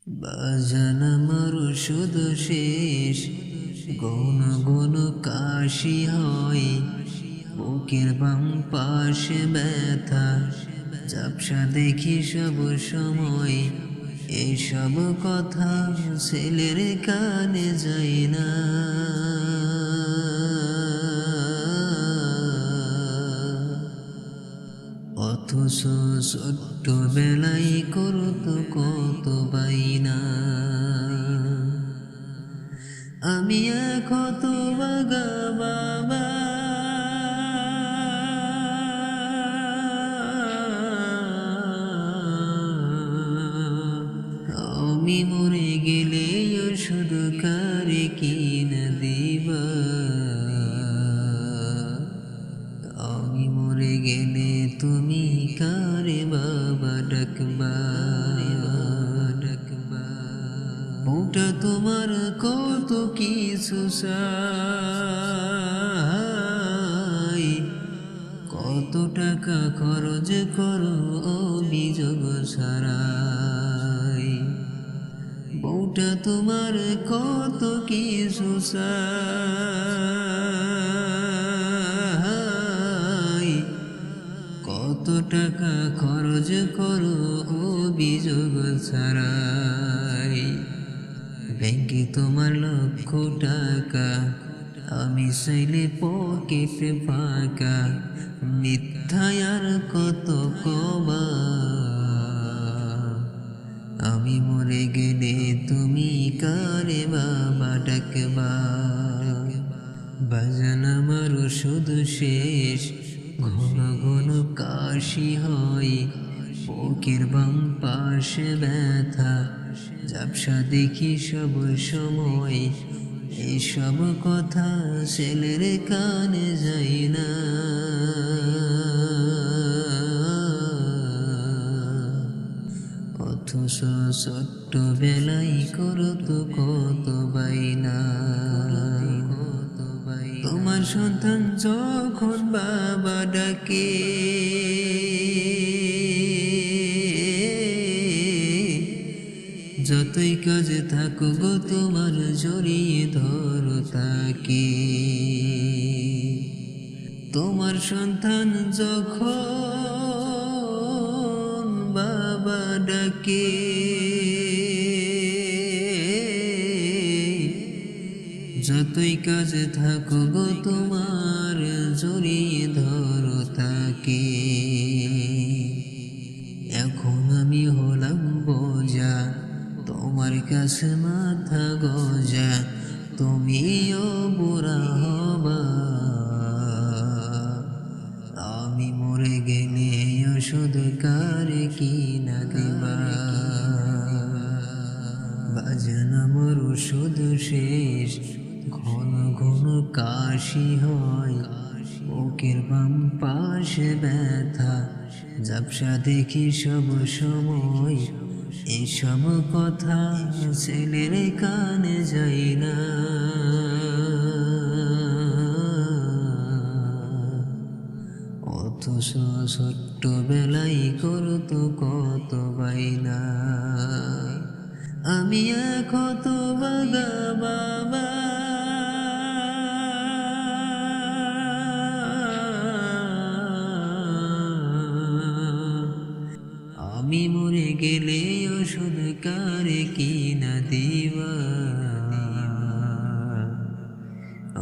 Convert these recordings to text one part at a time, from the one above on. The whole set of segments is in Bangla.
বাজান আমার শুধু শেষ, গণ গণ কাশি হয়, বুকের বাম পাশে ব্যথা, ঝাপসা দেখি সব সময়। এইসব কথা ছেলের কানে যায় না, অথচ ছোট্ট বেলায় করতো কত বাইনা। আমি কত বাগা বাবা, আমি মরে গেলে শুধু কারে কিনা দিবা, আমি মরে গেলে তুমি কারে বাবা ডাকবা। ওটা তোমার কত কিছু চাই, কত টাকা খরচ করো অভিযোগ ছাড়াই। বউটা তোমার কত কিছু চাই, কত টাকা খরচ করো অভিযোগ ছাড়াই। ব্যাংকে তোমার লক্ষ টাকা, আমি চাইলে পকেটে ফাঁকা, মিথ্যায় আর কত কবা। আমি মরে গেলে তুমি কারে বাবা ডাকবা। বাজান আমার শুধু শেষ, ঘন ঘন কাশি হয়, বুকের বাম পাশে ব্যথা, ঝাপসা দেখি সব সময়। এইসব কথা ছেলের কানে যায় না, অথচ ছোট্ট বেলায় করতো কত বাইনা। তোমার সন্তান যখন বাবা ডাকে, যতই কাজে থাকো গো তোমার জড়িয়ে ধরো তাকে। তোমার সন্তান যখন বাবা ডাকে, যতই কাজে থাকো গো তোমার জড়িয়ে ধরো তাকে। এখন আমি হলাম বোঝা, তোমার কাছে মাথা গজা, তুমিও বুড়া হবা। আমি মরে গেলে শুধু কারে কিনা দিবা। বাজান আমার শুধু শেষ, ঘন ঘন কাশি হয়, বুকের বাম পাশে ব্যথা, ঝাপসা দেখি সব সময়। এইসব কথা ছেলের কানে যায় না, অথচ ছোট্ট বেলায় করতো কত বাইনা। আমি কত বাগা বাবা, আমি মরে গেলে ওষুধ কারে কিনা দিবা।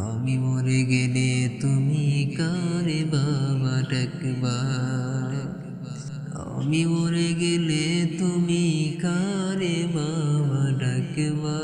আমি মরে গেলে তুমি কারে বাবা ডাকবা। আমি মরে গেলে তুমি কারে বাবা ডাকবা।